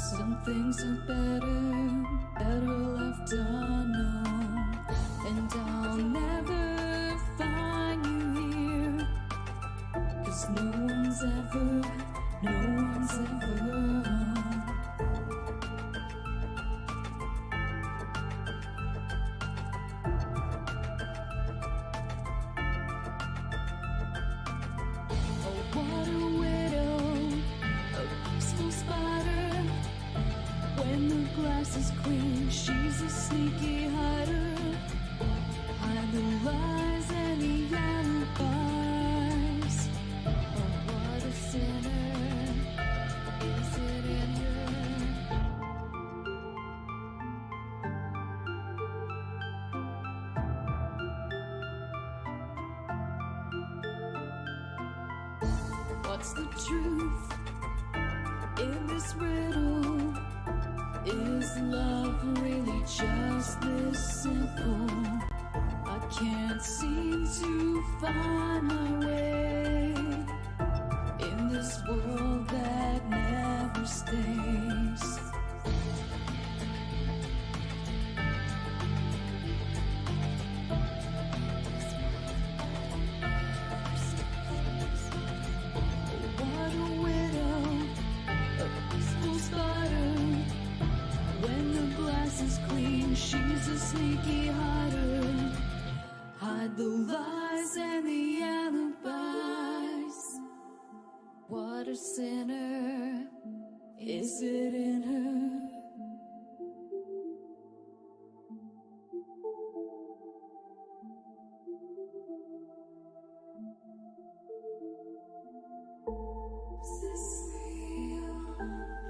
Some things are better left unknown. And I'll never find you here, 'cause no one's ever home. Oh, what a widow, a peaceful spider. When the glass is clean, she's a sneaky hider. Hide the lies and the alibis. Oh, what a sinner is it in her? What's the truth in this riddle? Is love really just this simple? I can't seem to find my way in this world that never stays. What a widow, a peaceful spider. When the glass is clean, she's a sneaky hider. Hide the lies and the alibis. What a sinner is it in her? Is this real?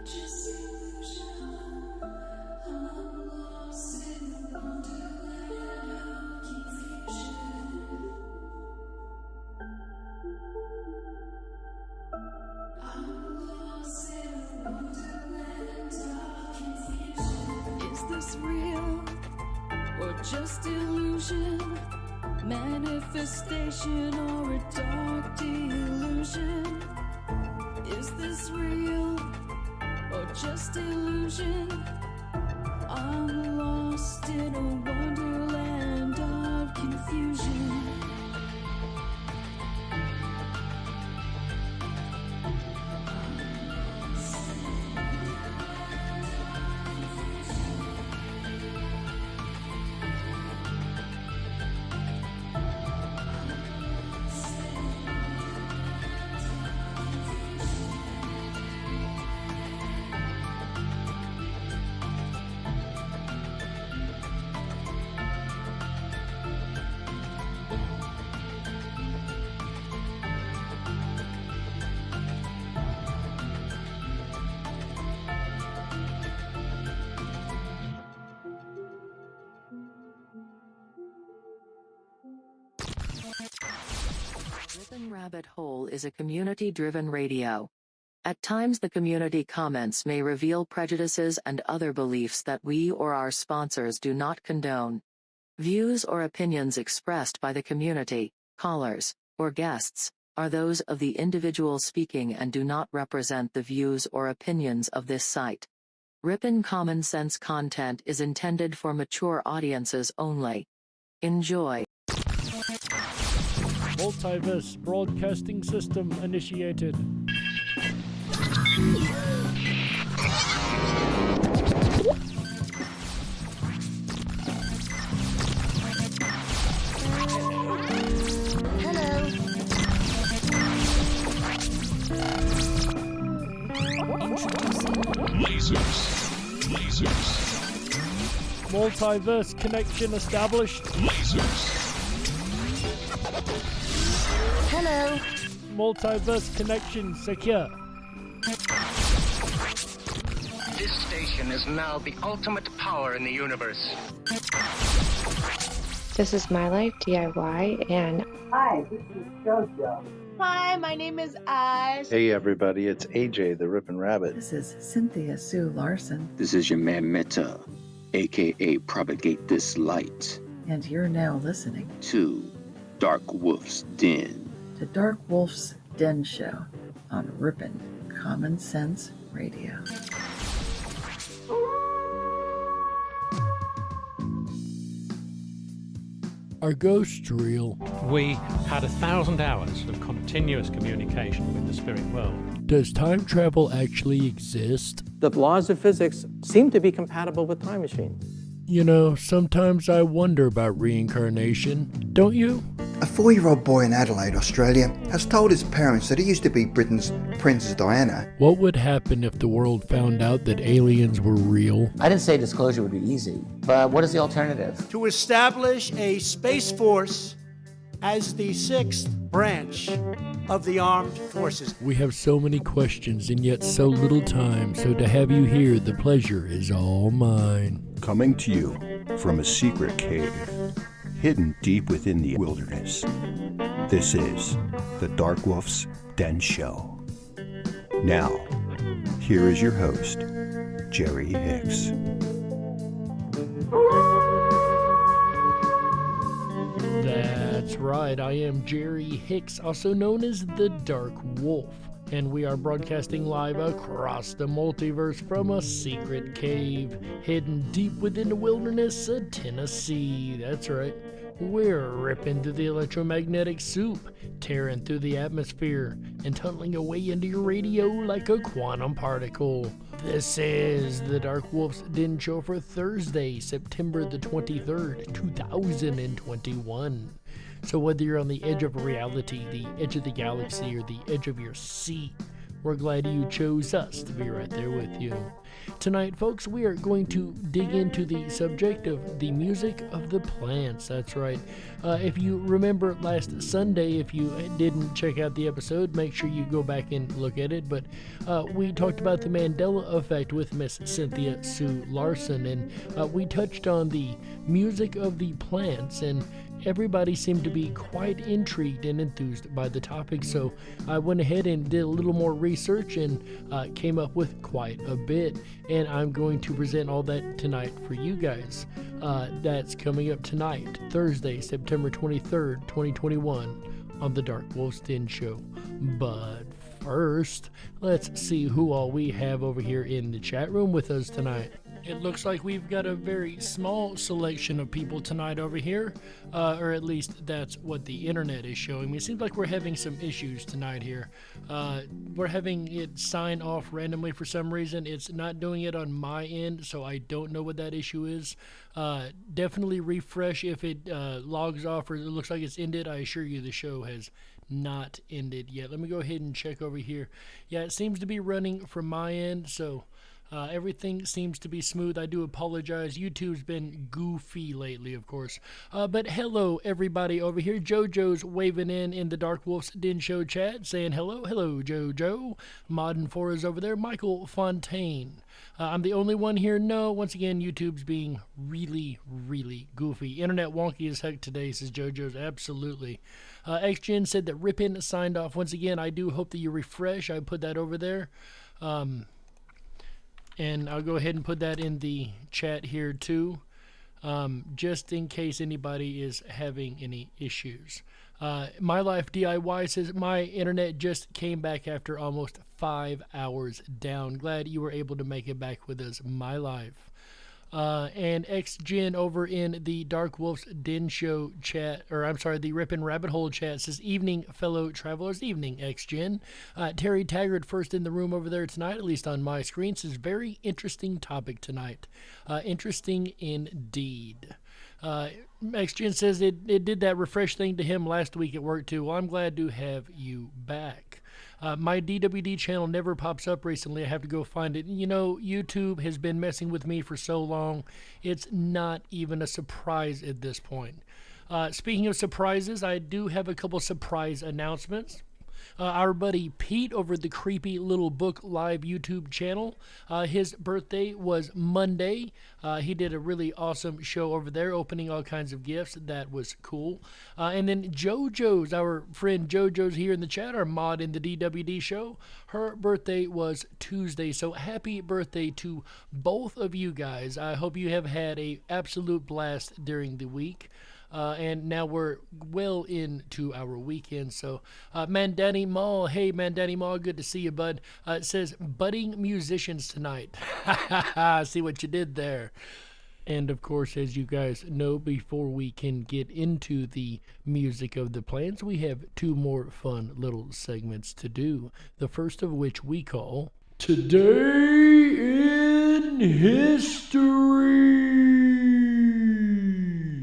Just illusion? I'm lost in the wonderland of confusion. I'm lost in the wonderland of confusion. Is this real or just illusion? Manifestation or a dark delusion? Is this real or just illusion? I'm lost in a wonderland of confusion. Ripon Rabbit Hole is a community-driven radio. At times the community comments may reveal prejudices and other beliefs that we or our sponsors do not condone. Views or opinions expressed by the community, callers, or guests, are those of the individual speaking and do not represent the views or opinions of this site. Ripon Common Sense content is intended for mature audiences only. Enjoy. Multiverse broadcasting system initiated. Lasers. Multiverse connection established. Lasers. Hello. Multiverse connection secure. This station is now the ultimate power in the universe. This is My Life DIY, and hi, this is JoJo. Hi, my name is Ash. Hey everybody, it's AJ the Ripon Rabbit. This is Cynthia Sue Larson. This is your man Meta, aka Propagate This Light. And you're now listening to Dark Wolf's Den. The Dark Wolf's Den Show on Ripon Common Sense Radio. Are ghosts real? We had 1,000 hours of continuous communication with the spirit world. Does time travel actually exist? The laws of physics seem to be compatible with time machines. You know, sometimes I wonder about reincarnation. Don't you? A 4-year-old boy in Adelaide, Australia, has told his parents that he used to be Britain's Princess Diana. What would happen if the world found out that aliens were real? I didn't say disclosure would be easy, but what is the alternative? To establish a space force as the 6th branch of the armed forces. We have so many questions and yet so little time, so to have you here, the pleasure is all mine. Coming to you from a secret cave, hidden deep within the wilderness. This is the Dark Wolf's Den Show. Now, here is your host, Jerry Hicks. That's right, I am Jerry Hicks, also known as the Dark Wolf, and we are broadcasting live across the multiverse from a secret cave hidden deep within the wilderness of Tennessee. That's right. We're ripping through the electromagnetic soup, tearing through the atmosphere, and tunneling away into your radio like a quantum particle. This is the Dark Wolf's Den Show for Thursday, September the 23rd, 2021. So whether you're on the edge of reality, the edge of the galaxy, or the edge of your seat, we're glad you chose us to be right there with you. Tonight, folks, we are going to dig into the subject of the music of the plants. That's right. If you remember last Sunday, if you didn't check out the episode, make sure you go back and look at it. But we talked about the Mandela effect with Miss Cynthia Sue Larson, and we touched on the music of the plants, and everybody seemed to be quite intrigued and enthused by the topic, so I went ahead and did a little more research and came up with quite a bit, and I'm going to present all that tonight for you guys. That's coming up tonight, Thursday, September 23rd, 2021, on the Dark Wolf's Den Show. But first, let's see who all we have over here in the chat room with us tonight. It looks like we've got a very small selection of people tonight over here, or at least that's what the internet is showing me. It seems like we're having some issues tonight here. We're having it sign off randomly for some reason. It's not doing it on my end, so I don't know what that issue is. Definitely refresh if it logs off or it looks like it's ended. I assure you the show has not ended yet. Let me go ahead and check over here. Yeah, it seems to be running from my end, so everything seems to be smooth. I do apologize. YouTube's been goofy lately, of course. But hello, everybody over here. JoJo's waving in the Dark Wolf's Den Show chat, saying hello. Hello, JoJo. Modern 4 is over there. Michael Fontaine. I'm the only one here. No, once again, YouTube's being really, really goofy. Internet wonky as heck today, says JoJo's. Absolutely. XGen said that Ripon signed off. Once again, I do hope that you refresh. I put that over there. And I'll go ahead and put that in the chat here too, just in case anybody is having any issues. My Life DIY says, my internet just came back after almost 5 hours down. Glad you were able to make it back with us, My Life. And XGen over in the Dark Wolf's Den Show chat, or I'm sorry, the Ripon Rabbit Hole chat says, evening, fellow travelers. Evening, XGen. Terry Taggart first in the room over there tonight, at least on my screen, says, very interesting topic tonight. Interesting indeed. XGen says it did that refresh thing to him last week at work too. Well, I'm glad to have you back. My DWD channel never pops up recently. I have to go find it. You know, YouTube has been messing with me for so long. It's not even a surprise at this point. Speaking of surprises, I do have a couple surprise announcements. Our buddy Pete over at the Creepy Little Book Live YouTube channel, his birthday was Monday. He did a really awesome show over there, opening all kinds of gifts. That was cool. And then JoJo's, our friend JoJo's here in the chat, our mod in the DWD show. Her birthday was Tuesday, so happy birthday to both of you guys. I hope you have had an absolute blast during the week. And now we're well into our weekend. So, Mandani Mall, hey Mandani Mall, good to see you, bud. It says budding musicians tonight. See what you did there. And of course, as you guys know, before we can get into the music of the plants, we have two more fun little segments to do. The first of which we call Today in History.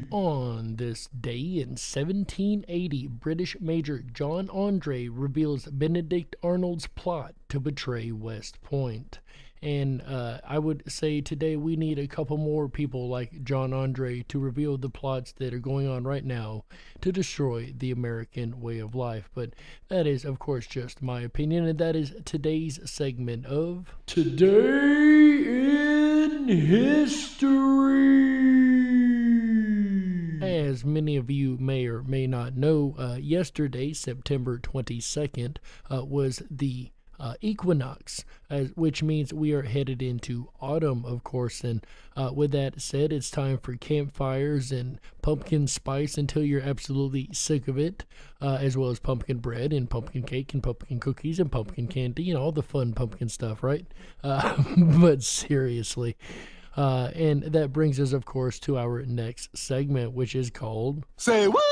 On this day in 1780, British Major John Andre reveals Benedict Arnold's plot to betray West Point. And I would say today we need a couple more people like John Andre to reveal the plots that are going on right now to destroy the American way of life. But that is, of course, just my opinion, and that is today's segment of Today in History. As many of you may or may not know, yesterday, September 22nd, was the equinox, which means we are headed into autumn, of course. And with that said, it's time for campfires and pumpkin spice until you're absolutely sick of it, as well as pumpkin bread and pumpkin cake and pumpkin cookies and pumpkin candy and all the fun pumpkin stuff, right? But seriously. And that brings us, of course, to our next segment, which is called Say What?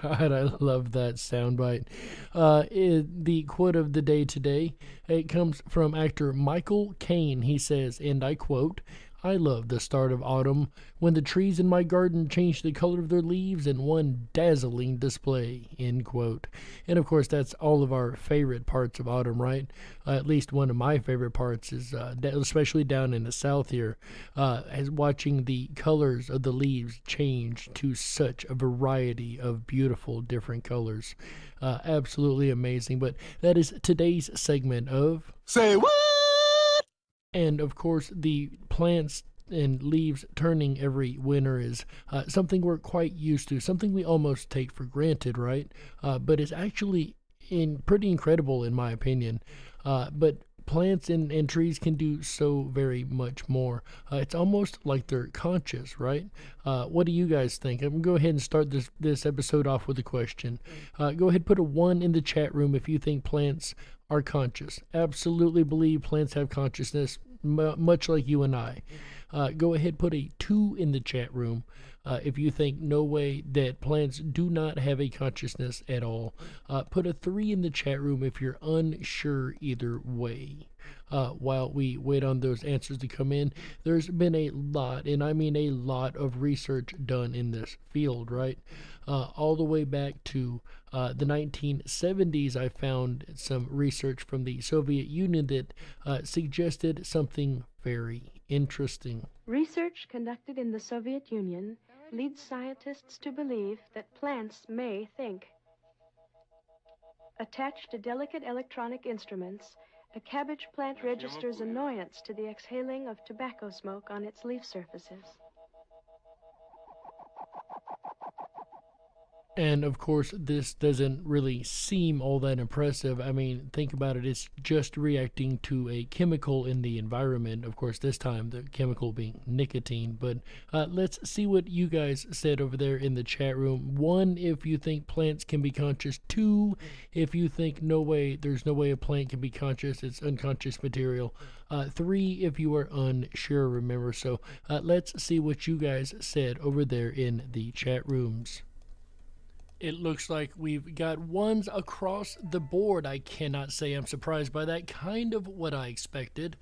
God, I love that soundbite. The quote of the day today, it comes from actor Michael Caine. He says, and I quote, "I love the start of autumn, when the trees in my garden change the color of their leaves in one dazzling display," end quote. And of course, that's all of our favorite parts of autumn, right? At least one of my favorite parts is, especially down in the south here, as watching the colors of the leaves change to such a variety of beautiful different colors. Absolutely amazing. But that is today's segment of Say What? And of course, the plants and leaves turning every winter is something we're quite used to, something we almost take for granted, right? But it's actually pretty incredible in my opinion. But plants and trees can do so very much more. It's almost like they're conscious, right? What do you guys think? I'm going to go ahead and start this episode off with a question. Go ahead, put a 1 in the chat room if you think plants are conscious. Absolutely believe plants have consciousness, much like you and I. Go ahead, put a 2 in the chat room if you think no way that plants do not have a consciousness at all. Put a 3 in the chat room if you're unsure either way. While we wait on those answers to come in, there's been a lot, and I mean a lot of research done in this field, right? All the way back to the 1970s, I found some research from the Soviet Union that suggested something very interesting. Research conducted in the Soviet Union leads scientists to believe that plants may think. Attached to delicate electronic instruments, a cabbage plant registers annoyance to the exhaling of tobacco smoke on its leaf surfaces. And of course, this doesn't really seem all that impressive. I mean, think about it. It's just reacting to a chemical in the environment. Of course, this time the chemical being nicotine. But let's see what you guys said over there in the chat room. 1, if you think plants can be conscious. 2, if you think there's no way a plant can be conscious. It's unconscious material. 3, if you are unsure, remember. So let's see what you guys said over there in the chat rooms. It looks like we've got 1s across the board. I cannot say I'm surprised by that. Kind of what I expected.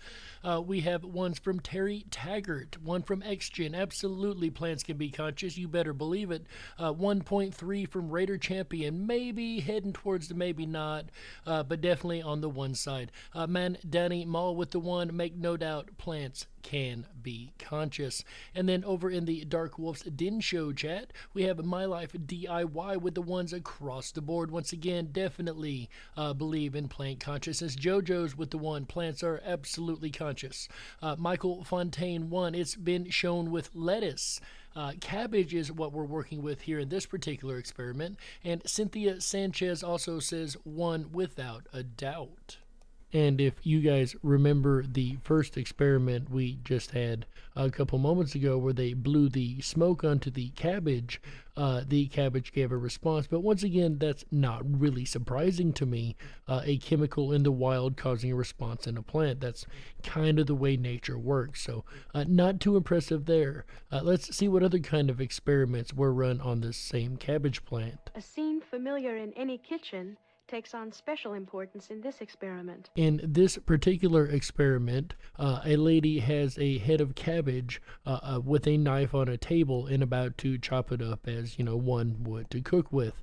We have 1s from Terry Taggart, 1 from XGen. Absolutely, plants can be conscious. You better believe it. 1.3 from Raider Champion. Maybe heading towards the maybe not, but definitely on the 1 side. Man, Danny Mall with the 1. Make no doubt, plants can be conscious. And then over in the Dark Wolf's Den Show chat, we have My Life DIY with the 1s across the board. Once again, definitely believe in plant consciousness. JoJo's with the 1. Plants are absolutely conscious. Michael Fontaine 1. It's been shown with lettuce. Cabbage is what we're working with here in this particular experiment. And Cynthia Sanchez also says 1 without a doubt. And if you guys remember the first experiment we just had a couple moments ago where they blew the smoke onto the cabbage gave a response. But once again, that's not really surprising to me. A chemical in the wild causing a response in a plant. That's kind of the way nature works. So not too impressive there. Let's see what other kind of experiments were run on this same cabbage plant. A scene familiar in any kitchen takes on special importance in this experiment. In this particular experiment, a lady has a head of cabbage with a knife on a table and about to chop it up as, one would to cook with.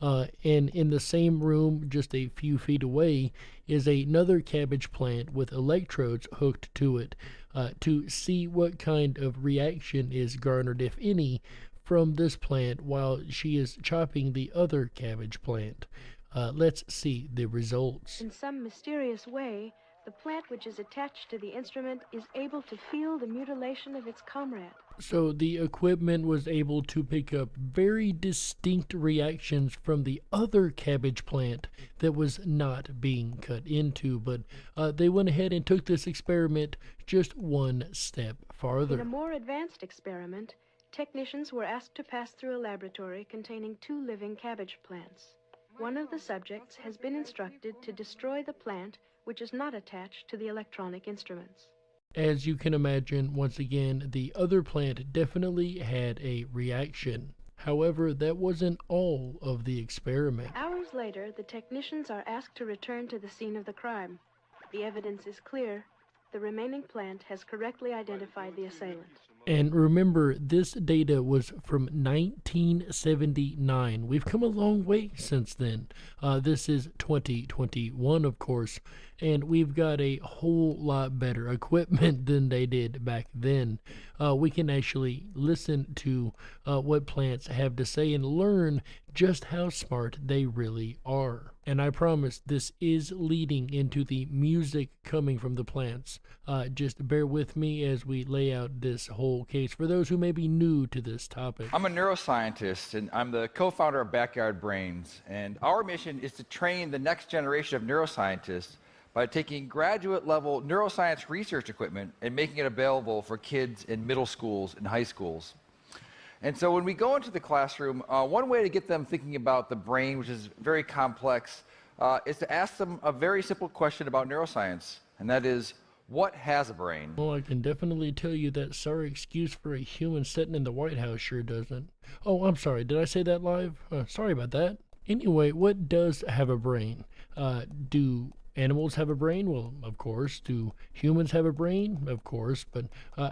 And in the same room, just a few feet away, is another cabbage plant with electrodes hooked to it to see what kind of reaction is garnered, if any, from this plant while she is chopping the other cabbage plant. Let's see the results. In some mysterious way, the plant which is attached to the instrument is able to feel the mutilation of its comrade. So the equipment was able to pick up very distinct reactions from the other cabbage plant that was not being cut into, but they went ahead and took this experiment just one step farther. In a more advanced experiment, technicians were asked to pass through a laboratory containing 2 living cabbage plants. One of the subjects has been instructed to destroy the plant which is not attached to the electronic instruments. As you can imagine, once again, the other plant definitely had a reaction. However, that wasn't all of the experiment. Hours later, the technicians are asked to return to the scene of the crime. The evidence is clear. The remaining plant has correctly identified the assailant. And remember, this data was from 1979. We've come a long way since then. This is 2021, of course, and we've got a whole lot better equipment than they did back then. We can actually listen to what plants have to say and learn just how smart they really are. And I promise this is leading into the music coming from the plants. Just bear with me as we lay out this whole case for those who may be new to this topic. I'm a neuroscientist, and I'm the co-founder of Backyard Brains. And our mission is to train the next generation of neuroscientists by taking graduate-level neuroscience research equipment and making it available for kids in middle schools and high schools. And so when we go into the classroom, one way to get them thinking about the brain, which is very complex, is to ask them a very simple question about neuroscience, and that is, what has a brain? Well, I can definitely tell you that sorry excuse for a human sitting in the White House sure doesn't. Oh, I'm sorry, did I say that live? Sorry about that. Anyway, what does have a brain? Do animals have a brain? Well, of course. Do humans have a brain? Of course. But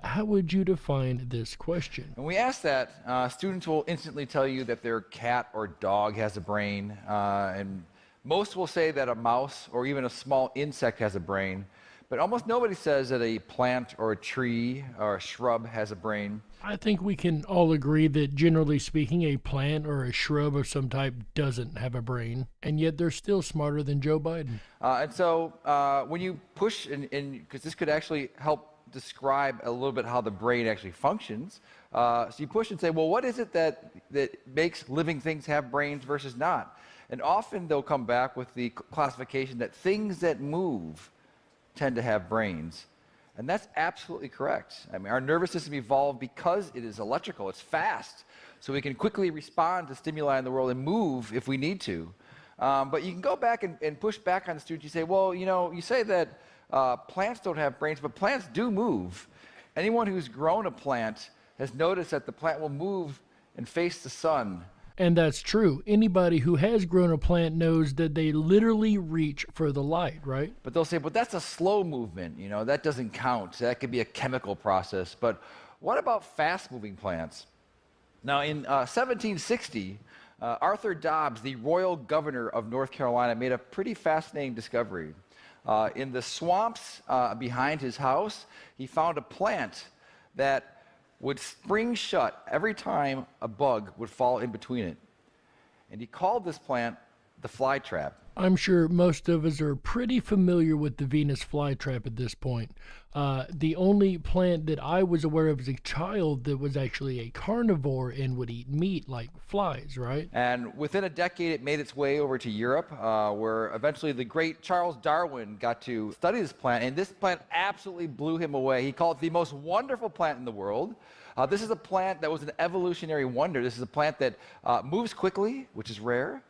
how would you define this question? When we ask that, students will instantly tell you that their cat or dog has a brain, and most will say that a mouse or even a small insect has a brain, but almost nobody says that a plant or a tree or a shrub has a brain. I think we can all agree that, generally speaking, a plant or a shrub of some type doesn't have a brain, and yet they're still smarter than Joe Biden. And so when you push, because this could actually help describe a little bit how the brain actually functions, so you push and say, well, what is it that makes living things have brains versus not? And often they'll come back with the classification that things that move tend to have brains. And that's absolutely correct. I mean, our nervous system evolved because it is electrical. It's fast, so we can quickly respond to stimuli in the world and move if we need to. But you can go back and push back on the students. You say, well, you say that plants don't have brains, but plants do move. Anyone who's grown a plant has noticed that the plant will move and face the sun. And that's true. Anybody who has grown a plant knows that they literally reach for the light, right? But they'll say, but that's a slow movement, that doesn't count. That could be a chemical process. But what about fast-moving plants? Now, in 1760, Arthur Dobbs, the royal governor of North Carolina, made a pretty fascinating discovery. In the swamps behind his house, he found a plant that would spring shut every time a bug would fall in between it. And he called this plant the flytrap. I'm sure most of us are pretty familiar with the Venus flytrap at this point. The only plant that I was aware of as a child that was actually a carnivore and would eat meat like flies, right? And within a decade, it made its way over to Europe, where eventually the great Charles Darwin got to study this plant, and this plant absolutely blew him away. He called it the most wonderful plant in the world. This is a plant that was an evolutionary wonder. This is a plant that moves quickly, which is rare.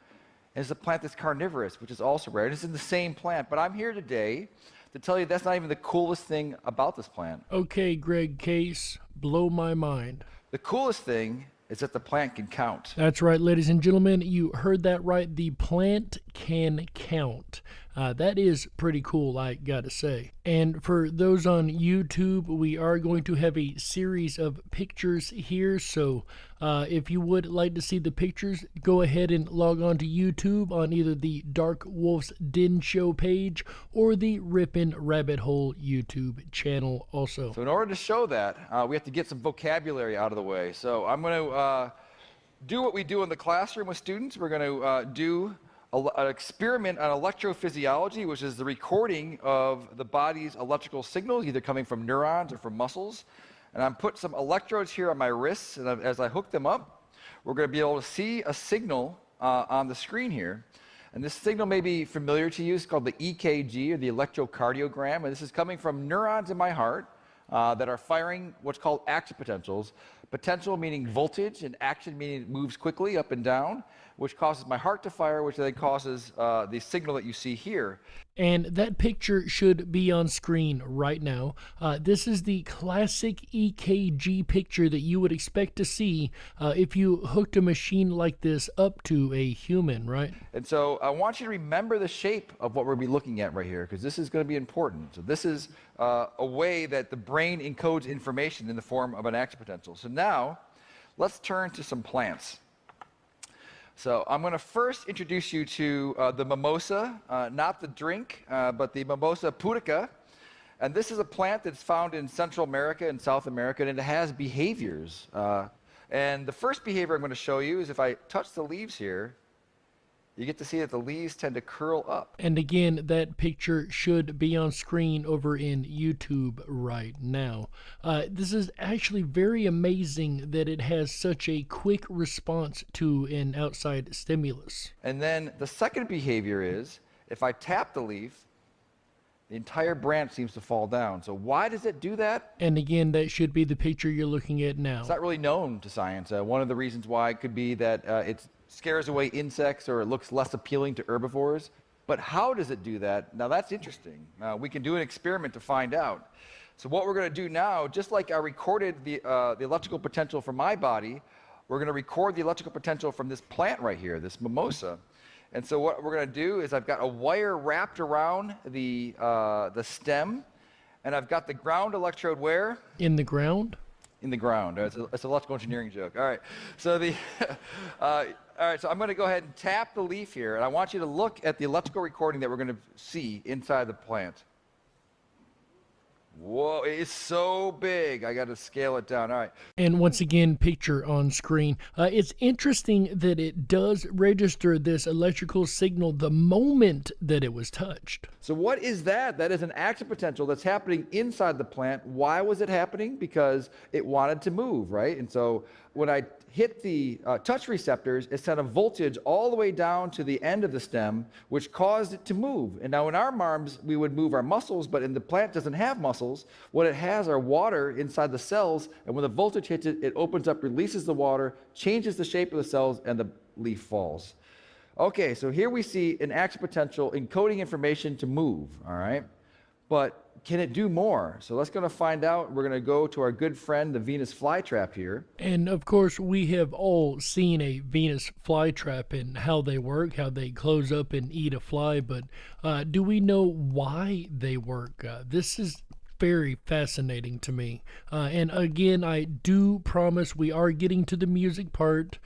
And it's a plant that's carnivorous, which is also rare. And it's in the same plant. But I'm here today to tell you that's not even the coolest thing about this plant. Okay, Greg Case, blow my mind. The coolest thing is that the plant can count. That's right, ladies and gentlemen. You heard that right. The plant can count. That is pretty cool, I gotta say. And for those on YouTube, we are going to have a series of pictures here. So if you would like to see the pictures, go ahead and log on to YouTube on either the Dark Wolf's Den Show page or the Ripon Rabbit Hole YouTube channel also. So in order to show that, we have to get some vocabulary out of the way. So I'm going to do what we do in the classroom with students. We're going to do an experiment on electrophysiology, which is the recording of the body's electrical signals, either coming from neurons or from muscles. And I'm put some electrodes here on my wrists, and as I hook them up, we're going to be able to see a signal on the screen here. And this signal may be familiar to you. It's called the EKG, or the electrocardiogram, and this is coming from neurons in my heart that are firing what's called action potentials. Potential meaning voltage, and action meaning it moves quickly up and down, which causes my heart to fire, which then causes the signal that you see here. And that picture should be on screen right now. This is the classic EKG picture that you would expect to see if you hooked a machine like this up to a human, right? And so I want you to remember the shape of what we're going to be looking at right here, because this is going to be important. So this is a way that the brain encodes information in the form of an action potential. So now, let's turn to some plants. So I'm going to first introduce you to the mimosa, not the drink, but the Momosa Pudica. And this is a plant that's found in Central America and South America, and it has behaviors. And the first behavior I'm going to show you is if I touch the leaves here, you get to see that the leaves tend to curl up. And again, that picture should be on screen over in YouTube right now. This is actually very amazing that it has such a quick response to an outside stimulus. And then the second behavior is, if I tap the leaf, the entire branch seems to fall down. So why does it do that? And again, that should be the picture you're looking at now. It's not really known to science. One of the reasons why could be that it scares away insects, or it looks less appealing to herbivores. But how does it do that? Now that's interesting. We can do an experiment to find out. So what we're going to do now, just like I recorded the electrical potential from my body, we're going to record the electrical potential from this plant right here, this mimosa. And so what we're going to do is I've got a wire wrapped around the stem, and I've got the ground electrode where? In the ground? In the ground. It's an electrical engineering joke. All right. So all right, so I'm going to go ahead and tap the leaf here, and I want you to look at the electrical recording that we're going to see inside the plant. Whoa, it's so big. I got to scale it down. All right. And once again, picture on screen. It's interesting that it does register this electrical signal the moment that it was touched. So what is that? That is an action potential that's happening inside the plant. Why was it happening? Because it wanted to move, right? And so when I hit the touch receptors, it sent a voltage all the way down to the end of the stem, which caused it to move. And now in our arms, we would move our muscles, but in the plant doesn't have muscles. What it has are water inside the cells, and when the voltage hits it, it opens up, releases the water, changes the shape of the cells, and the leaf falls. Okay, so here we see an action potential encoding information to move, all right? But can it do more? So let's go find out. We're going to go to our good friend, the Venus flytrap here. And of course, we have all seen a Venus flytrap and how they work, how they close up and eat a fly, but do we know why they work? This is very fascinating to me. And again, I do promise we are getting to the music part.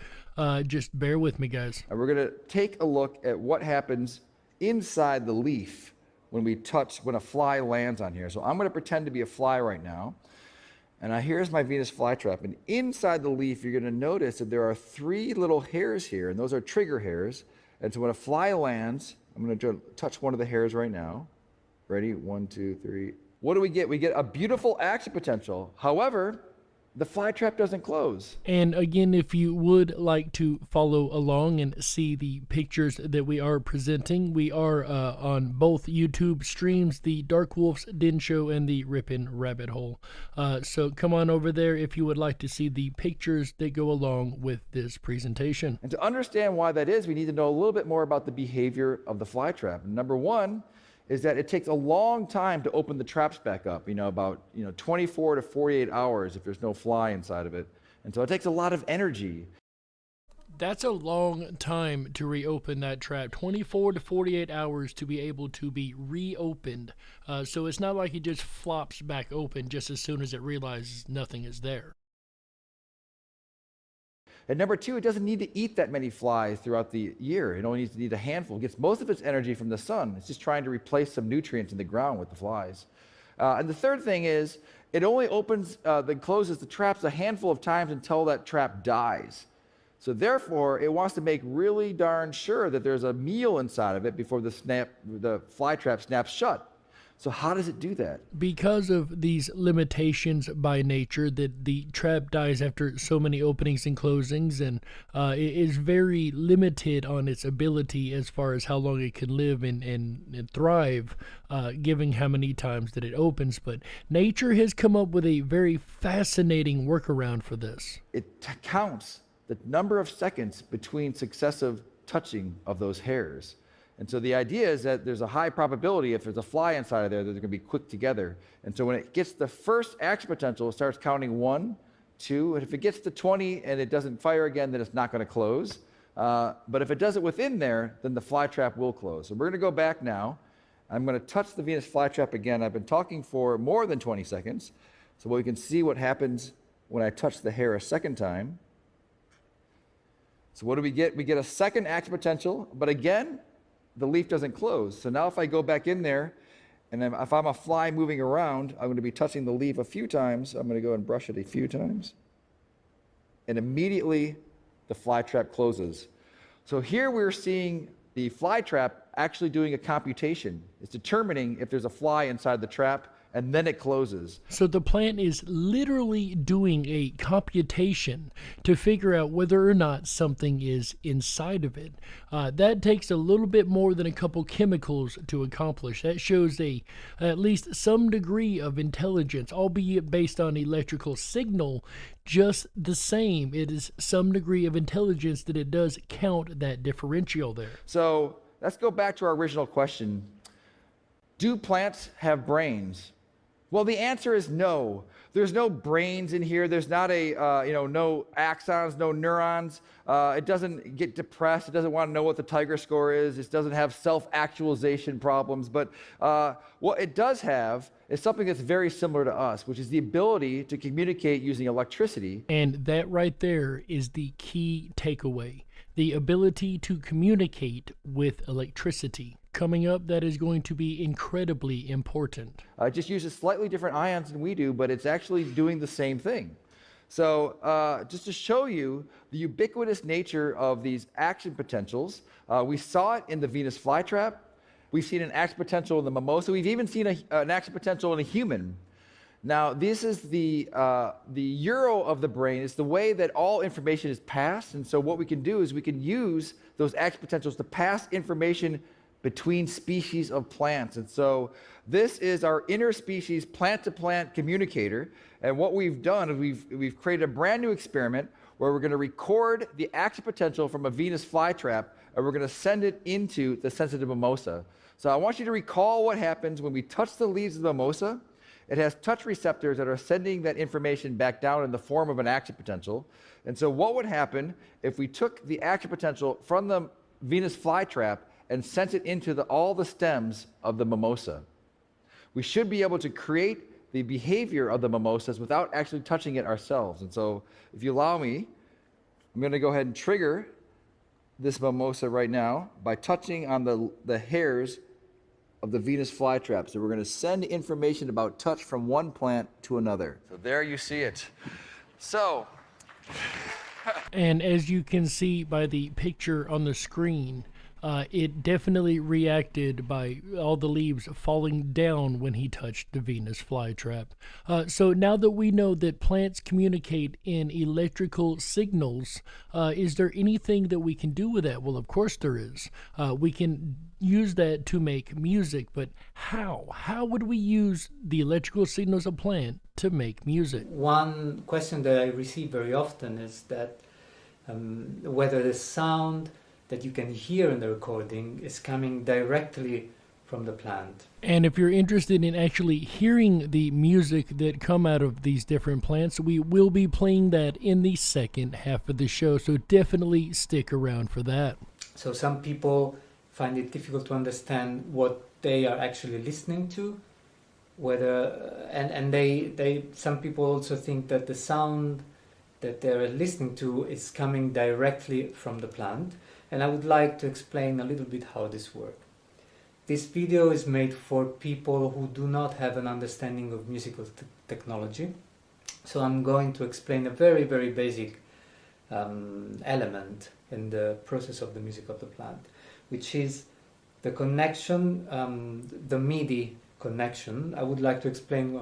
Just bear with me, guys. And we're going to take a look at what happens inside the leaf when a fly lands on here. So I'm going to pretend to be a fly right now. And here's my Venus flytrap. And inside the leaf, you're going to notice that there are 3 little hairs here, and those are trigger hairs. And so when a fly lands, I'm going to touch one of the hairs right now. Ready? 1, 2, 3. What do we get? We get a beautiful action potential. However, the fly trap doesn't close. And again, if you would like to follow along and see the pictures that we are presenting, we are on both YouTube streams, the Dark Wolf's Den Show and the Ripon Rabbit Hole. So come on over there if you would like to see the pictures that go along with this presentation. And to understand why that is, we need to know a little bit more about the behavior of the fly trap. And number one is that it takes a long time to open the traps back up, about 24 to 48 hours if there's no fly inside of it. And so it takes a lot of energy. That's a long time to reopen that trap, 24 to 48 hours to be able to be reopened. So it's not like it just flops back open just as soon as it realizes nothing is there. And number two, it doesn't need to eat that many flies throughout the year. It only needs to eat a handful. It gets most of its energy from the sun. It's just trying to replace some nutrients in the ground with the flies. And the third thing is, it only closes the traps a handful of times until that trap dies. So therefore, it wants to make really darn sure that there's a meal inside of it before the fly trap snaps shut. So how does it do that? Because of these limitations by nature, that the trap dies after so many openings and closings, and it is very limited on its ability as far as how long it can live and thrive, given how many times that it opens. But nature has come up with a very fascinating workaround for this. It counts the number of seconds between successive touching of those hairs. And so the idea is that there's a high probability if there's a fly inside of there that they're going to be quick together. And so when it gets the first action potential, it starts counting 1, 2, and if it gets to 20 and it doesn't fire again, then it's not going to close. But if it does it within there, then the fly trap will close. So we're going to go back now. I'm going to touch the Venus flytrap again. I've been talking for more than 20 seconds. So we can see what happens when I touch the hair a second time. So what do we get? We get a second action potential, but again, the leaf doesn't close. So now if I go back in there, and then if I'm a fly moving around, I'm going to be touching the leaf a few times. I'm going to go and brush it a few times. And immediately the fly trap closes. So here we're seeing the fly trap actually doing a computation. It's determining if there's a fly inside the trap, and then it closes. So the plant is literally doing a computation to figure out whether or not something is inside of it. That takes a little bit more than a couple chemicals to accomplish. That shows at least some degree of intelligence, albeit based on electrical signal. Just the same, it is some degree of intelligence that it does count that differential there. So let's go back to our original question. Do plants have brains? Well, the answer is no. There's no brains in here. There's not no axons, no neurons. It doesn't get depressed. It doesn't want to know what the Tiger score is. It doesn't have self-actualization problems. But what it does have is something that's very similar to us, which is the ability to communicate using electricity. And that right there is the key takeaway. The ability to communicate with electricity. Coming up, that is going to be incredibly important. It just uses slightly different ions than we do, but it's actually doing the same thing. So just to show you the ubiquitous nature of these action potentials, we saw it in the Venus flytrap. We've seen an action potential in the mimosa. We've even seen an action potential in a human. Now, this is the euro of the brain. It's the way that all information is passed. And so what we can do is we can use those action potentials to pass information between species of plants. And so this is our interspecies plant-to-plant communicator. And what we've done is we've created a brand new experiment where we're going to record the action potential from a Venus flytrap, and we're going to send it into the sensitive mimosa. So I want you to recall what happens when we touch the leaves of the mimosa. It has touch receptors that are sending that information back down in the form of an action potential. And so what would happen if we took the action potential from the Venus flytrap and sent it into all the stems of the mimosa? We should be able to create the behavior of the mimosas without actually touching it ourselves. And so if you allow me, I'm going to go ahead and trigger this mimosa right now by touching on the hairs of the Venus flytrap. So we're going to send information about touch from one plant to another. So there you see it. So and as you can see by the picture on the screen, it definitely reacted by all the leaves falling down when he touched the Venus flytrap. So now that we know that plants communicate in electrical signals, is there anything that we can do with that? Well, of course there is. We can use that to make music, but how? How would we use the electrical signals of plant to make music? One question that I receive very often is that whether the sound that you can hear in the recording is coming directly from the plant. And if you're interested in actually hearing the music that come out of these different plants, we will be playing that in the second half of the show, so definitely stick around for that. So some people find it difficult to understand what they are actually listening to, whether and they some people also think that the sound that they're listening to is coming directly from the plant. And I would like to explain a little bit how this works. This video is made for people who do not have an understanding of musical technology. So I'm going to explain a very, very basic element in the process of the music of the plant, which is the connection, the MIDI connection. I would like to explain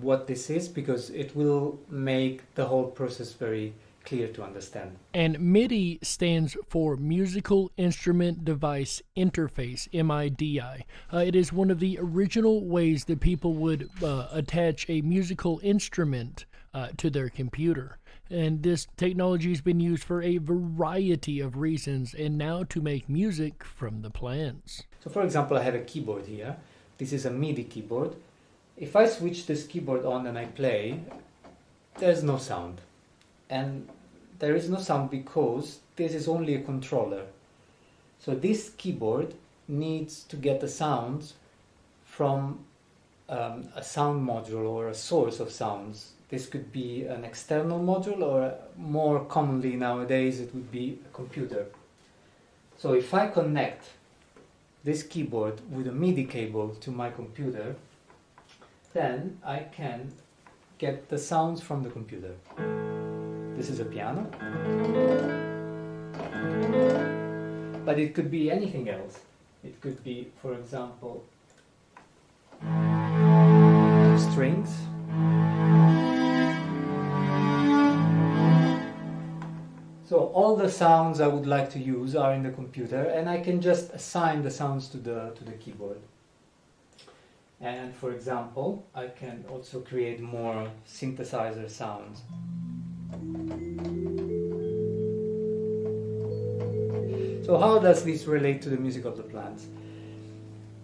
what this is, because it will make the whole process very clear to understand. And MIDI stands for Musical Instrument Device Interface, MIDI. It is one of the original ways that people would attach a musical instrument to their computer. And this technology has been used for a variety of reasons, and now to make music from the plants. So for example, I have a keyboard here. This is a MIDI keyboard. If I switch this keyboard on and I play, there's no sound. And there is no sound because this is only a controller. So this keyboard needs to get the sounds from a sound module or a source of sounds. This could be an external module, or more commonly nowadays it would be a computer. So if I connect this keyboard with a MIDI cable to my computer, then I can get the sounds from the computer. This is a piano, but it could be anything else. It could be, for example, strings. So all the sounds I would like to use are in the computer, and I can just assign the sounds to the keyboard. And for example, I can also create more synthesizer sounds. So how does this relate to the music of the plants?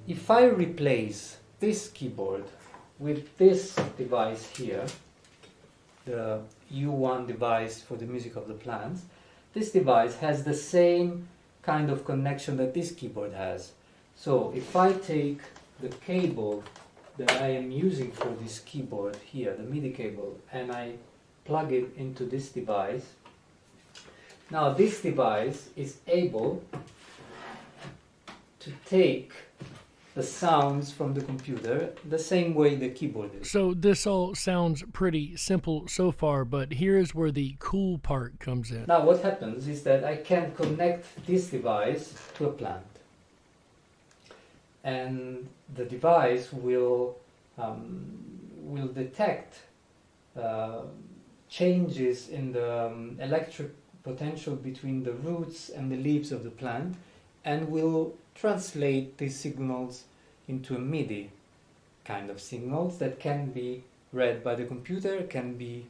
If I replace this keyboard with this device here, the U1 device for the music of the plants, this device has the same kind of connection that this keyboard has. So if I take the cable that I am using for this keyboard here, the MIDI cable, and I plug it into this device, now this device is able to take the sounds from the computer the same way the keyboard is. So this all sounds pretty simple so far, but here is where the cool part comes in. Now what happens is that I can connect this device to a plant. And the device will detect changes in the electric potential between the roots and the leaves of the plant, and will translate these signals into a MIDI kind of signals that can be read by the computer. The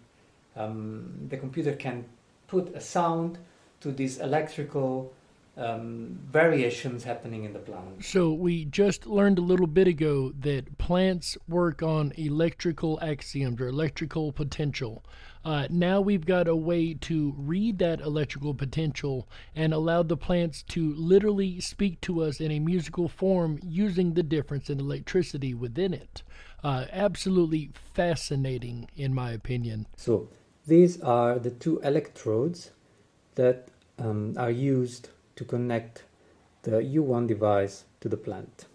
computer can put a sound to these electrical variations happening in the plant. So we just learned a little bit ago that plants work on electrical axioms or electrical potential. Now we've got a way to read that electrical potential and allow the plants to literally speak to us in a musical form using the difference in electricity within it. Absolutely fascinating, in my opinion. So these are the two electrodes that are used to connect the U1 device to the plant.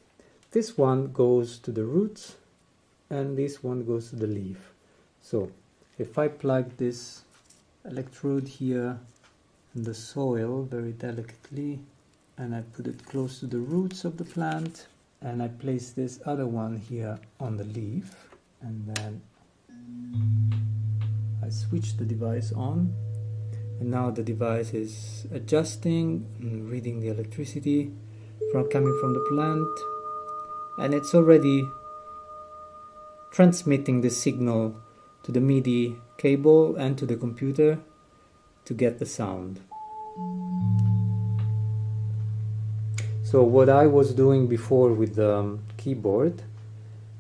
This one goes to the roots and this one goes to the leaf. So if I plug this electrode here in the soil very delicately, and I put it close to the roots of the plant, and I place this other one here on the leaf, and then I switch the device on, and now the device is adjusting and reading the electricity coming from the plant, and it's already transmitting the signal to the MIDI cable and to the computer to get the sound. So what I was doing before with the keyboard,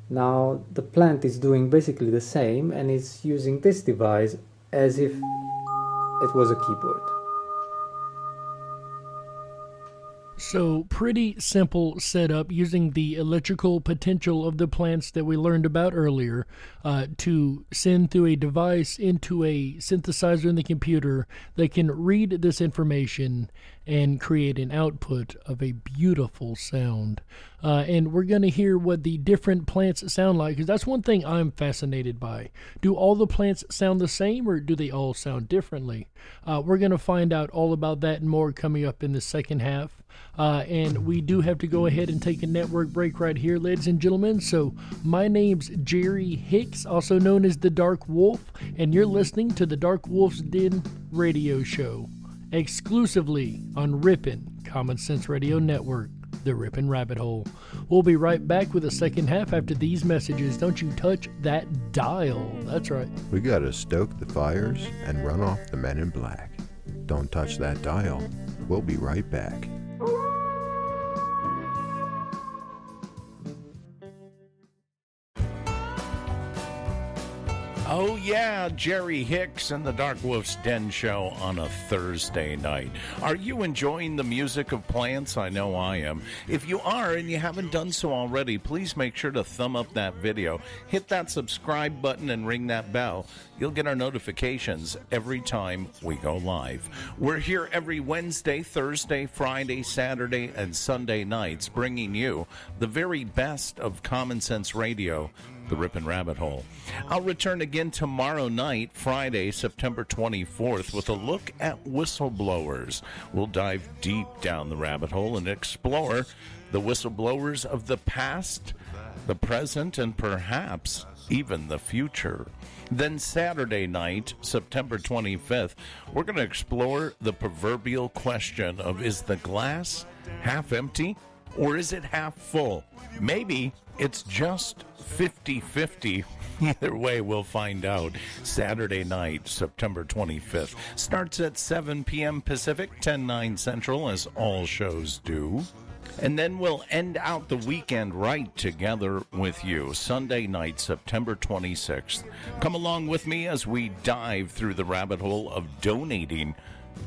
now the plant is doing basically the same, and it's using this device as if it was a keyboard. So pretty simple setup using the electrical potential of the plants that we learned about earlier to send through a device into a synthesizer in the computer that can read this information and create an output of a beautiful sound. And we're going to hear what the different plants sound like, because that's one thing I'm fascinated by. Do all the plants sound the same, or do they all sound differently? We're going to find out all about that and more coming up in the second half. And we do have to go ahead and take a network break right here, ladies and gentlemen. So my name's Jerry Hicks, also known as the Dark Wolf, and you're listening to the Dark Wolf's Den radio show, exclusively on Ripon Common Sense Radio Network, the Ripon Rabbit Hole. We'll be right back with the second half after these messages. Don't you touch that dial. That's right. We gotta stoke the fires and run off the men in black. Don't touch that dial. We'll be right back. Oh yeah, Jerry Hicks and the Dark Wolf's Den show on a Thursday night. Are you enjoying the music of plants? I know I am. If you are and you haven't done so already, please make sure to thumb up that video, hit that subscribe button, and ring that bell. You'll get our notifications every time we go live. We're here every Wednesday, Thursday, Friday, Saturday, and Sunday nights, bringing you the very best of Common Sense Radio, the Ripon Rabbit Hole. I'll return again tomorrow night, Friday, September 24th, with a look at whistleblowers. We'll dive deep down the rabbit hole and explore the whistleblowers of the past, the present, and perhaps even the future. Then Saturday night, September 25th, we're going to explore the proverbial question of, is the glass half empty or is it half full? Maybe it's just 50-50. Either way, we'll find out. Saturday night, September 25th. Starts at 7 p.m. Pacific, 10/9 Central, as all shows do. And then we'll end out the weekend right together with you. Sunday night, September 26th. Come along with me as we dive through the rabbit hole of donating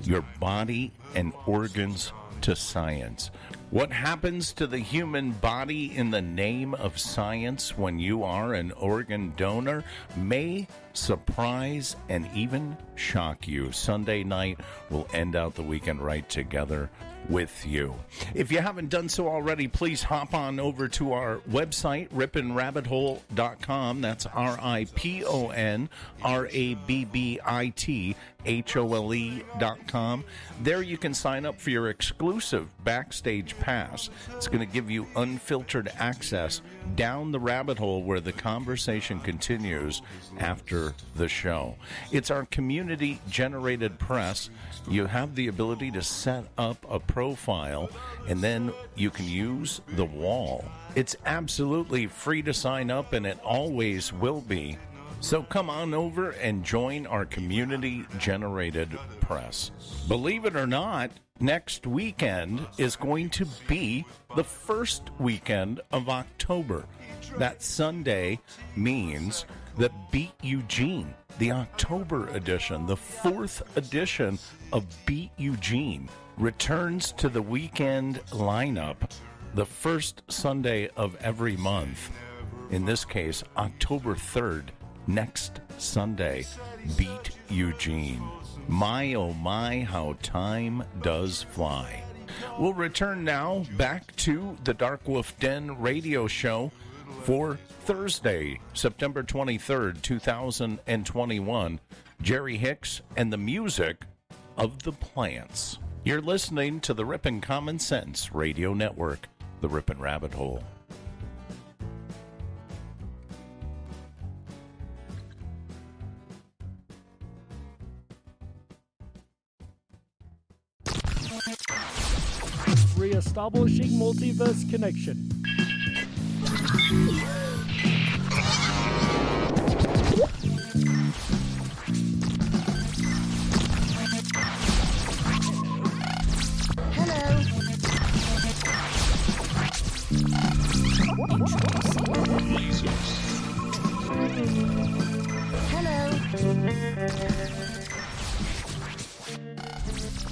your body and organs to science. What happens to the human body in the name of science when you are an organ donor may surprise and even shock you. Sunday night, we'll end out the weekend right together with you. If you haven't done so already, please hop on over to our website, riponrabbithole.com. That's RIPONRABBITHOLE.com. There you can sign up for your exclusive Backstage Pass. It's going to give you unfiltered access down the rabbit hole where the conversation continues after the show. It's our community-generated press. You have the ability to set up a profile, and then you can use the wall. It's absolutely free to sign up, and it always will be. So come on over and join our community-generated press. Believe it or not, next weekend is going to be the first weekend of October. That Sunday means that Beat Eugene, the October edition, the 4th edition of Beat Eugene, returns to the weekend lineup the first Sunday of every month. In this case, October 3rd, next Sunday, Beat Eugene. My, oh my, how time does fly. We'll return now back to the Dark Wolf Den radio show for Thursday, September 23rd, 2021. Jerry Hicks and the music of the plants. You're listening to the Ripon Common Sense Radio Network, the Ripon Rabbit Hole. Re-establishing multiverse connection.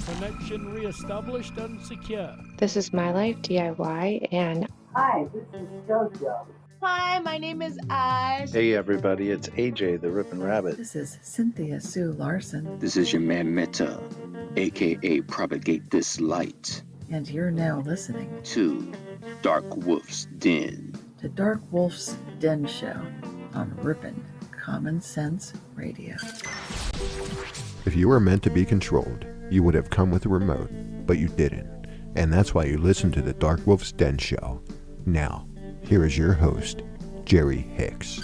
Connection re-established and secure. This is My Life DIY, and Hi, this is JoJo. Hi, my name is Oz. Hey everybody, it's AJ the Ripon Rabbit. This is Cynthia Sue Larson. This is your man Meta, aka Propagate This Light. And you're now listening to Dark Wolf's Den. The Dark Wolf's Den Show on Ripon Common Sense Radio. If you were meant to be controlled, you would have come with a remote, but you didn't. And that's why you listen to the Dark Wolf's Den Show. Now, here is your host, Jerry Hicks.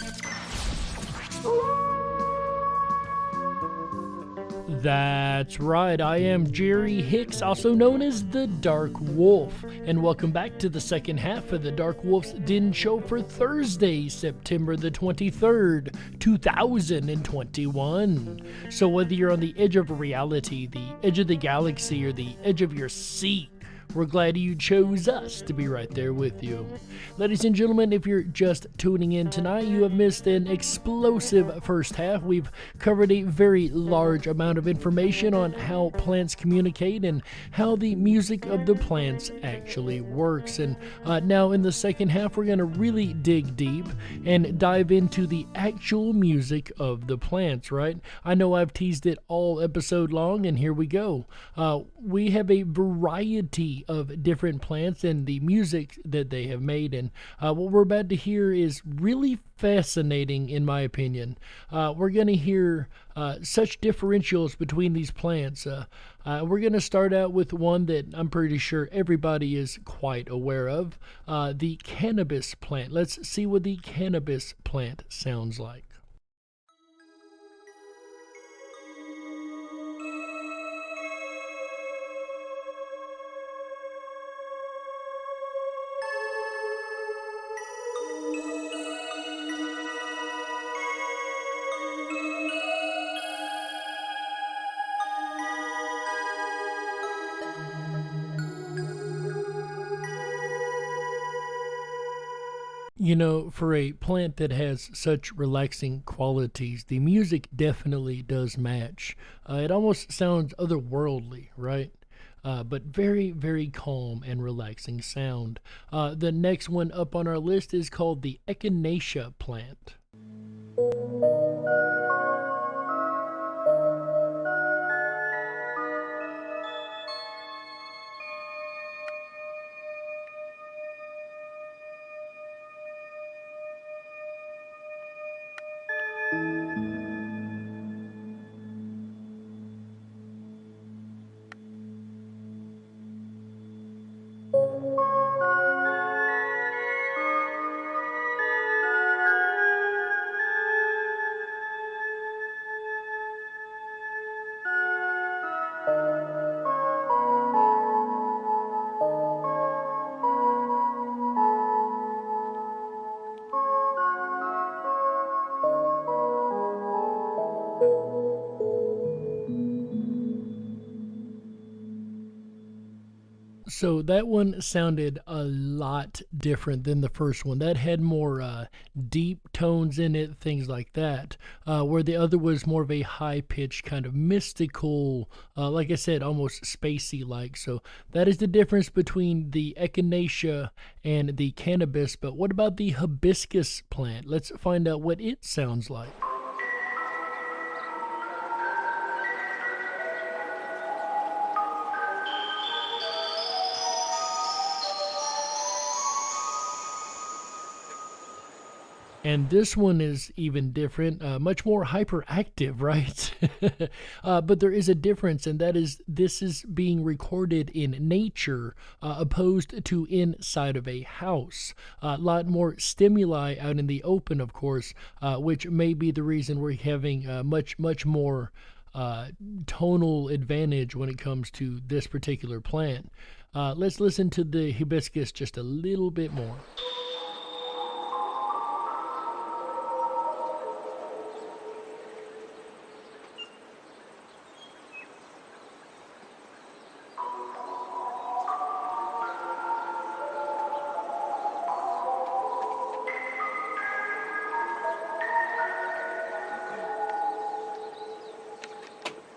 That's right, I am Jerry Hicks, also known as the Dark Wolf, and welcome back to the second half of the Dark Wolf's Den Show for Thursday, September the 23rd, 2021. So whether you're on the edge of reality, the edge of the galaxy, or the edge of your seat, we're glad you chose us to be right there with you. Ladies and gentlemen, if you're just tuning in tonight, you have missed an explosive first half. We've covered a very large amount of information on how plants communicate and how the music of the plants actually works. And now in the second half, we're going to really dig deep and dive into the actual music of the plants, right? I know I've teased it all episode long, and here we go. We have a variety of different plants and the music that they have made, and what we're about to hear is really fascinating in my opinion. We're going to hear such differentials between these plants. We're going to start out with one that I'm pretty sure everybody is quite aware of, the cannabis plant. Let's see what the cannabis plant sounds like. You know, for a plant that has such relaxing qualities, the music definitely does match. It almost sounds otherworldly, right? But very, very calm and relaxing sound. The next one up on our list is called the Echinacea plant. So that one sounded a lot different than the first one. That had more deep tones in it, things like that, where the other was more of a high-pitched kind of mystical, like I said, almost spacey-like. So that is the difference between the echinacea and the cannabis. But what about the hibiscus plant? Let's find out what it sounds like. And this one is even different, much more hyperactive, right? But there is a difference, and that is this is being recorded in nature opposed to inside of a house. A lot more stimuli out in the open, of course, which may be the reason we're having much more tonal advantage when it comes to this particular plant. Let's listen to the hibiscus just a little bit more.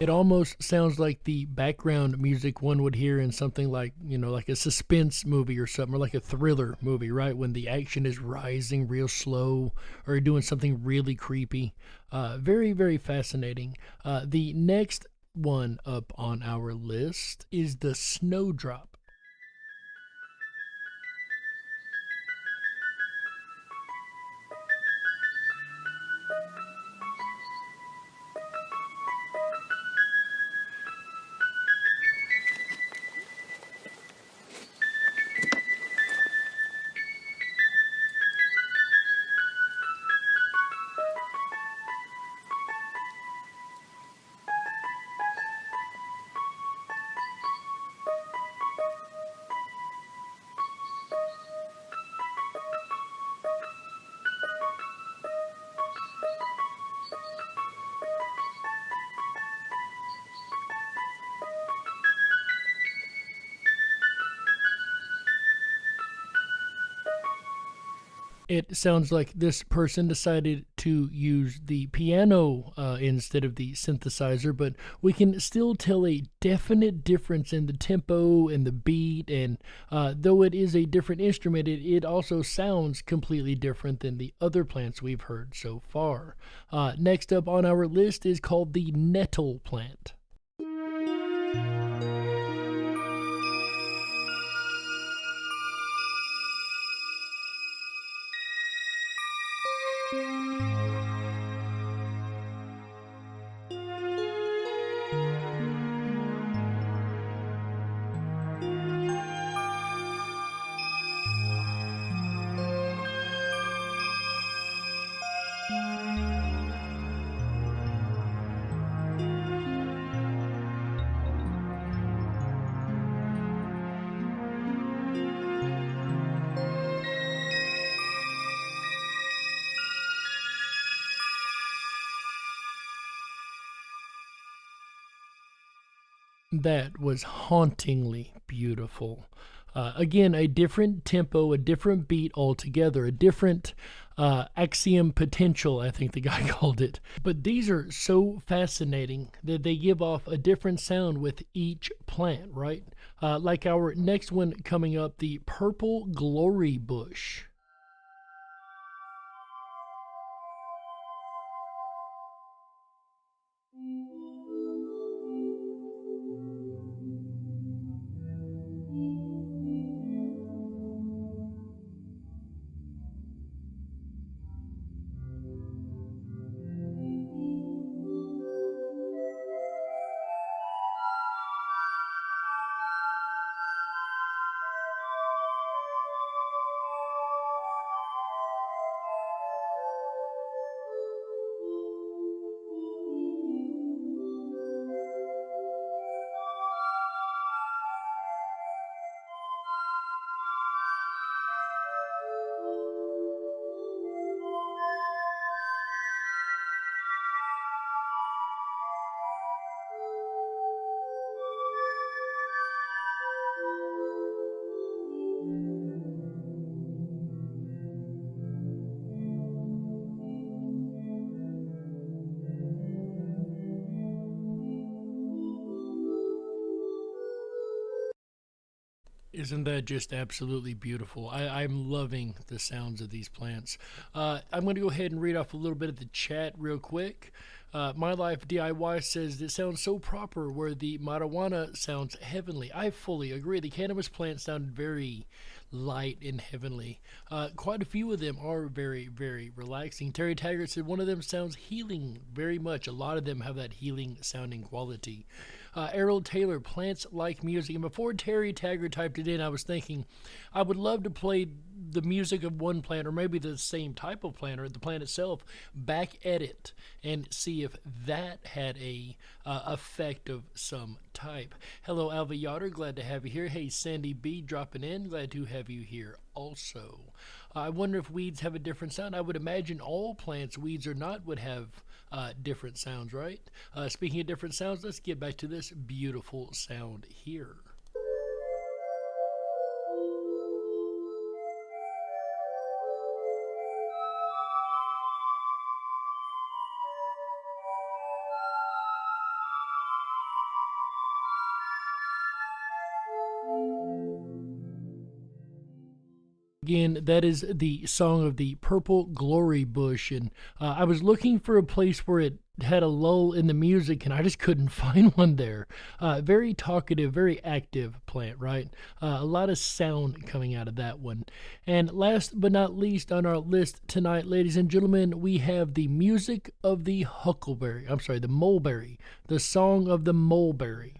It almost sounds like the background music one would hear in something like, like a suspense movie or something, or like a thriller movie, right? When the action is rising real slow or doing something really creepy. Very, very fascinating. The next one up on our list is the snowdrop. It sounds like this person decided to use the piano instead of the synthesizer, but we can still tell a definite difference in the tempo and the beat, and though it is a different instrument, it also sounds completely different than the other plants we've heard so far. Next up on our list is called the Nettle plant. That was hauntingly beautiful. Again, a different tempo, a different beat altogether, a different axiom potential, I think the guy called it. But these are so fascinating that they give off a different sound with each plant, right? Like our next one coming up, the purple glory bush. Isn't that just absolutely beautiful? I'm loving the sounds of these plants. I'm going to go ahead and read off a little bit of the chat real quick. My Life DIY says it sounds so proper where the marijuana sounds heavenly. I fully agree. The cannabis plant sounded very light and heavenly. Quite a few of them are very, very relaxing. Terry Taggart said one of them sounds healing very much. A lot of them have that healing sounding quality. Errol Taylor, plants like music. And before Terry Taggart typed it in, I was thinking I would love to play the music of one plant, or maybe the same type of plant, or the plant itself, back at it and see if that had a effect of some type. Hello, Alva Yoder, glad to have you here. Hey, Sandy B, dropping in, glad to have you here also. I wonder if weeds have a different sound. I would imagine all plants, weeds or not, would have different sounds, right? Speaking of different sounds, let's get back to this beautiful sound here. Again, that is the song of the purple glory bush, and I was looking for a place where it had a lull in the music, and I just couldn't find one there. Very talkative, very active plant, right? A lot of sound coming out of that one. And last but not least on our list tonight, ladies and gentlemen, we have the music of the the mulberry, the song of the mulberry.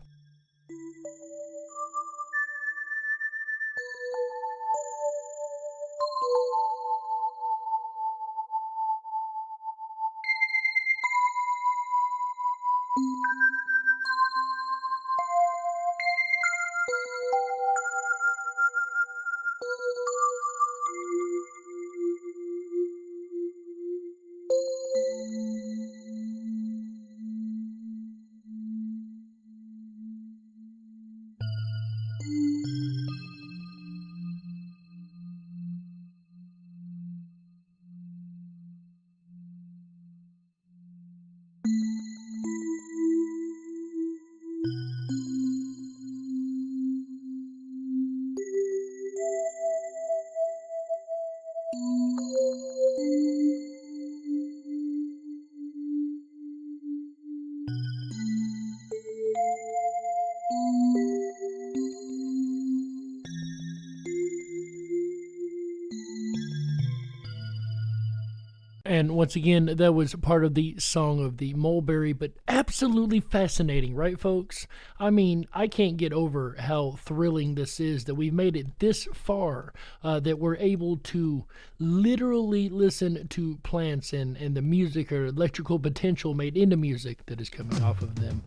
And once again, that was part of the song of the mulberry, but absolutely fascinating, right, folks? I mean, I can't get over how thrilling this is that we've made it this far, that we're able to literally listen to plants and the music or electrical potential made into music that is coming off of them.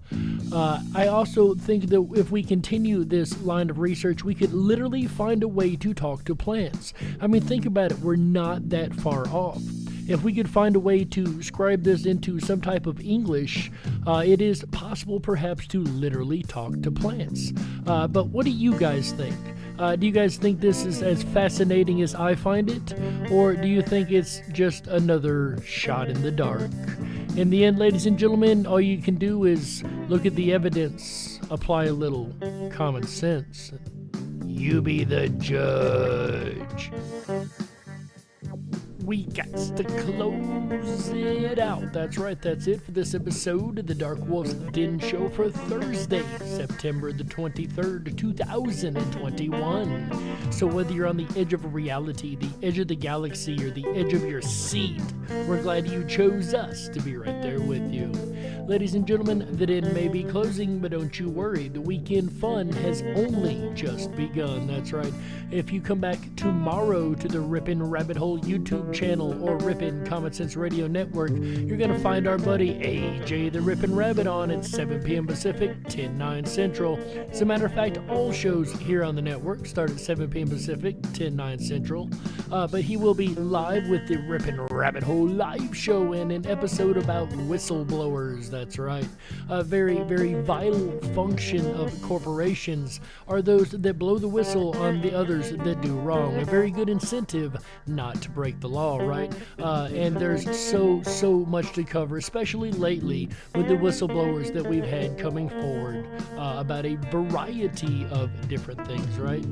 I also think that if we continue this line of research, we could literally find a way to talk to plants. I mean, think about it. We're not that far off. If we could find a way to scribe this into some type of English, it is possible perhaps to literally talk to plants. But what do you guys think? Do you guys think this is as fascinating as I find it? Or do you think it's just another shot in the dark? In the end, ladies and gentlemen, all you can do is look at the evidence, apply a little common sense. You be the judge. We got to close it out. That's right, that's it for this episode of the Dark Wolf's Den Show for Thursday, September the 23rd, 2021. So whether you're on the edge of reality, the edge of the galaxy, or the edge of your seat, we're glad you chose us to be right there with you. Ladies and gentlemen, the den may be closing, but don't you worry, the weekend fun has only just begun. That's right. If you come back tomorrow to the Ripon Rabbit Hole YouTube channel or Ripon Common Sense Radio Network, you're going to find our buddy AJ the Ripon Rabbit on at 7 p.m. Pacific, 10/9 Central. As a matter of fact, all shows here on the network start at 7 p.m. Pacific, 10/9 Central. But he will be live with the Ripon Rabbit Hole live show and an episode about whistleblowers. That's right. A very, very vital function of corporations are those that blow the whistle on the others that do wrong. A very good incentive not to break the law. law, right? And there's so much to cover, especially lately with the whistleblowers that we've had coming forward about a variety of different things, right?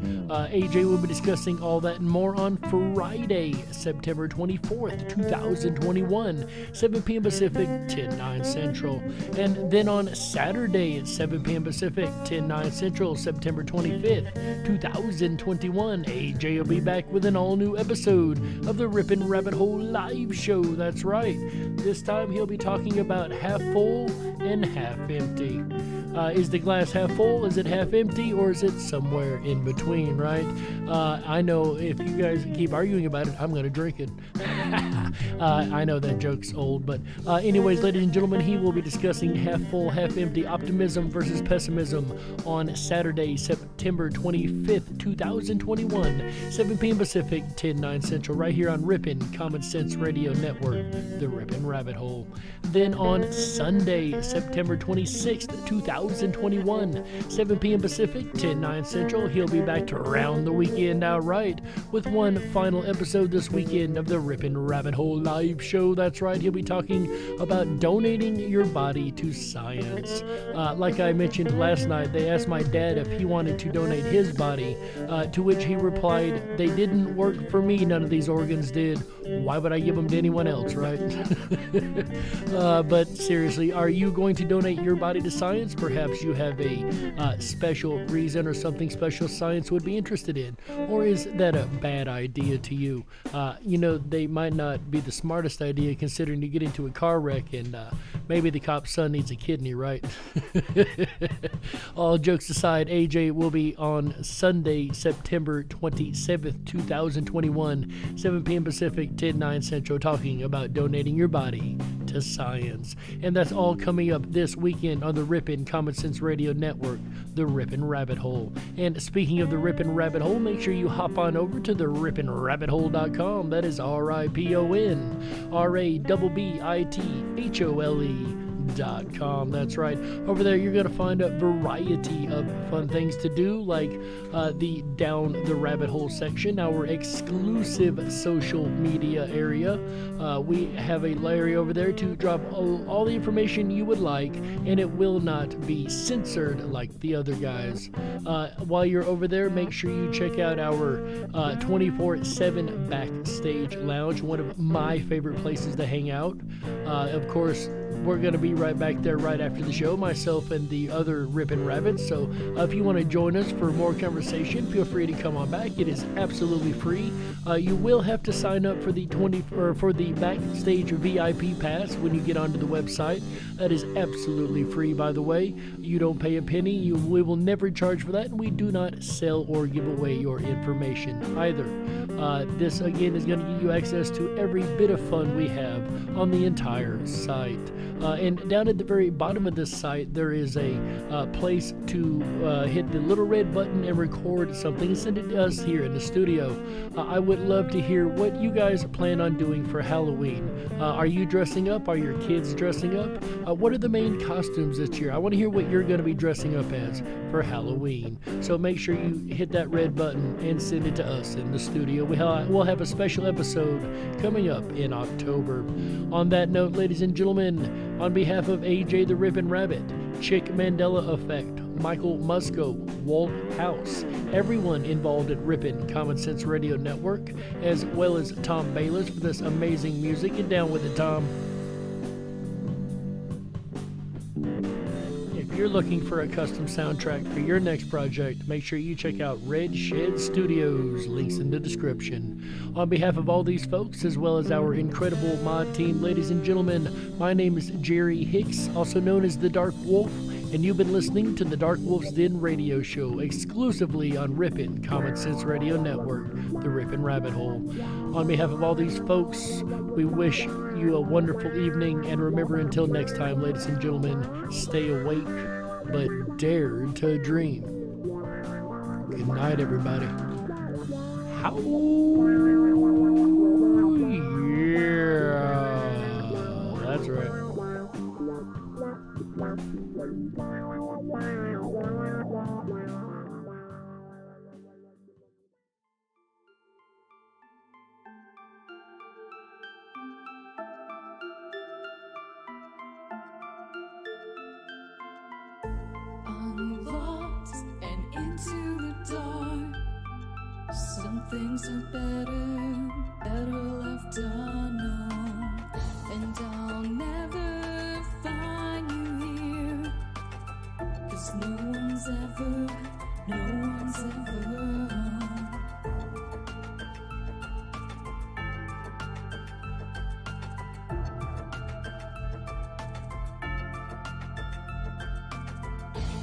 AJ will be discussing all that and more on Friday, September 24th, 2021, 7 p.m. Pacific, 10/9 Central. And then on Saturday at 7 p.m. Pacific, 10/9 Central, September 25th, 2021, AJ will be back with an all-new episode of the Ripon Rabbit Hole live show. That's right. This time he'll be talking about half full and half empty. Is the glass half full? Is it half empty? Or is it somewhere in between, right? I know if you guys keep arguing about it, I'm going to drink it. I know that joke's old, but anyways, ladies and gentlemen, he will be discussing half full, half empty, optimism versus pessimism on Saturday, September 25th, 2021, 7 p.m. Pacific, 10/9 Central, right here on Ripon Common Sense Radio Network, the Ripon Rabbit Hole. Then on Sunday, September 26th, 2021, 7 p.m. Pacific, 10/9 Central, he'll be back to round the weekend out right with one final episode this weekend of the Ripon Rabbit Hole live show. That's right, he'll be talking about donating your body to science. Like I mentioned last night, they asked my dad if he wanted to donate his body, to which he replied, "They didn't work for me, none of these organs did. Why would I give them to anyone else," right? But seriously, are you going to donate your body to science? Perhaps you have a special reason or something special science would be interested in. Or is that a bad idea to you? They might not be the smartest idea considering you get into a car wreck and maybe the cop's son needs a kidney, right? All jokes aside, AJ will be on Sunday, September 27th, 2021, 7 p.m. Pacific, 10/9 Central, talking about donating your body to science. And that's all coming up this weekend on the Ripon Common Sense Radio Network, the Ripon Rabbit Hole. And speaking of the Ripon Rabbit Hole, make sure you hop on over to the riponrabbithole.com. That is RIPON, that's right. Over there, you're going to find a variety of fun things to do, like the Down the Rabbit Hole section, our exclusive social media area. We have a area over there to drop all the information you would like, and it will not be censored like the other guys. While you're over there, make sure you check out our 24/7 Backstage Lounge, one of my favorite places to hang out. Of course, we're going to be right back there right after the show, myself and the other Ripon Rabbits. So if you want to join us for more conversation, feel free to come on back. It is absolutely free. You will have to sign up for the Backstage VIP Pass when you get onto the website. That is absolutely free, by the way. You don't pay a penny. We will never charge for that, and we do not sell or give away your information either. This, again, is going to give you access to every bit of fun we have on the entire site. And down at the very bottom of this site, there is a place to hit the little red button and record something and send it to us here in the studio. I would love to hear what you guys plan on doing for Halloween. Are you dressing up? Are your kids dressing up? What are the main costumes this year? I want to hear what you're going to be dressing up as for Halloween. So make sure you hit that red button and send it to us in the studio. We'll have a special episode coming up in October. On that note, ladies and gentlemen, on behalf of AJ the Ripon Rabbit, Chick Mandela Effect, Michael Musco, Walt House, everyone involved at Ripon Common Sense Radio Network, as well as Tom Bayless for this amazing music. Get down with it, Tom. If you're looking for a custom soundtrack for your next project, make sure you check out Red Shed Studios, links in the description. On behalf of all these folks, as well as our incredible mod team, ladies and gentlemen, my name is Jerry Hicks, also known as the Dark Wolf, and you've been listening to the Dark Wolf's Den radio show, exclusively on Ripon Common Sense Radio Network, the Ripon Rabbit Hole. On behalf of all these folks, we wish you a wonderful evening, and remember, until next time, ladies and gentlemen, stay awake, but dare to dream. Good night, everybody. Howl! Yeah, that's right. Some things are better left unknown. And I'll never find you here, 'cause no one's ever home.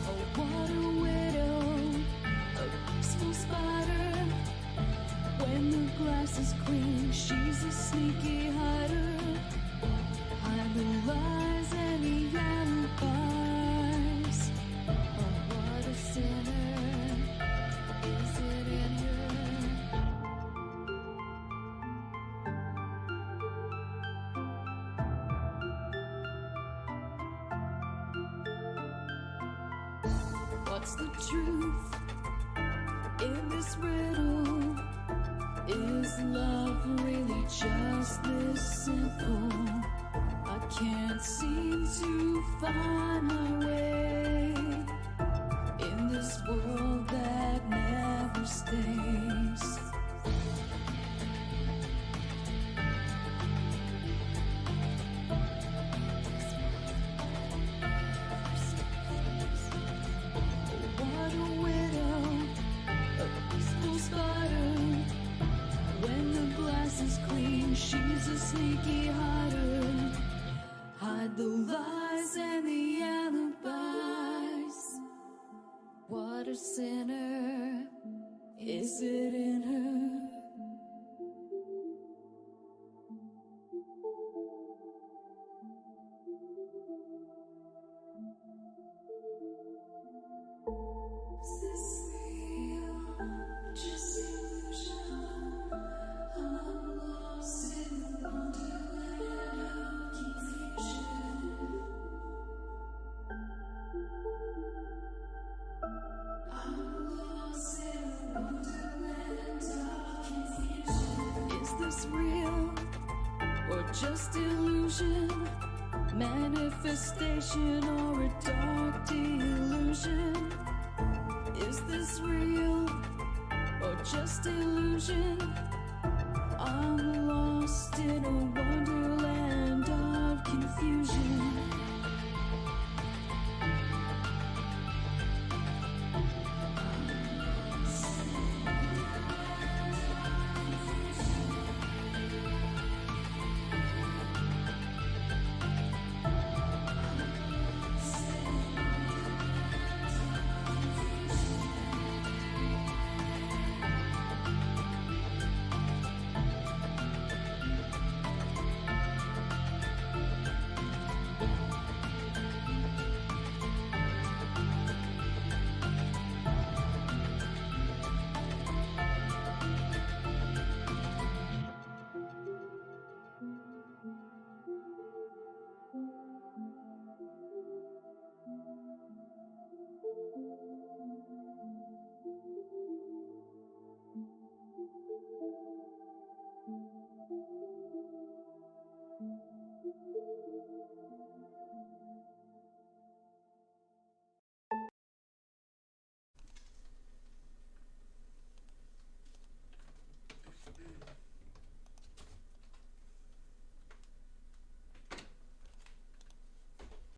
Oh, what a widow, a peaceful spider. When the glass is clean, she's a sneaky hider. Hide the lies and the alibis. Oh, what a sinner, is it in her? What's the truth in this riddle? Is love really just this simple? I can't seem to find my way in this world that never stays. What a widow, a peaceful spider. When the glass is clean, she's a sneaky hider. Hide the lies and the alibis. What a sinner, is it in her? Is this real? Just illusion? I'm lost in the wonderland of confusion. I'm lost in the wonderland of confusion. Is this real or just illusion? Manifestation or a dark delusion? Is this real or just illusion? I'm lost in a